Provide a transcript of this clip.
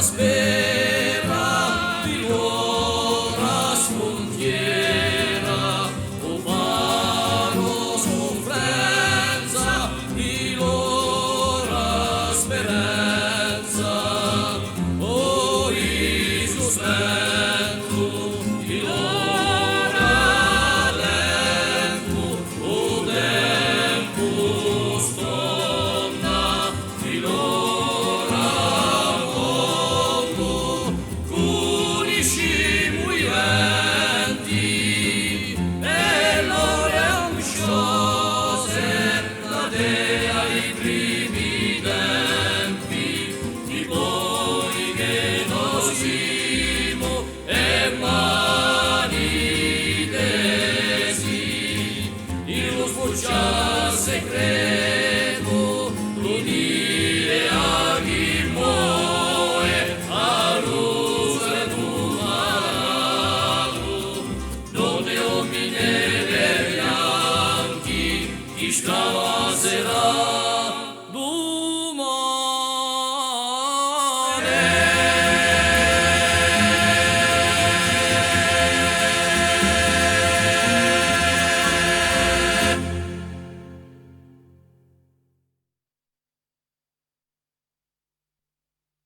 Spera di l'ora sfrontiera, o vano sofferenza di l'ora speranza, o riso spento di l'ora lento, o tempo stonna di l'ora ai primi tempi, di voi che nosimo e mani tesi, in lo sfociar secreto, l'unire a chi muore, a l'usare d'un malato, donne omine bianchi, chi scava será.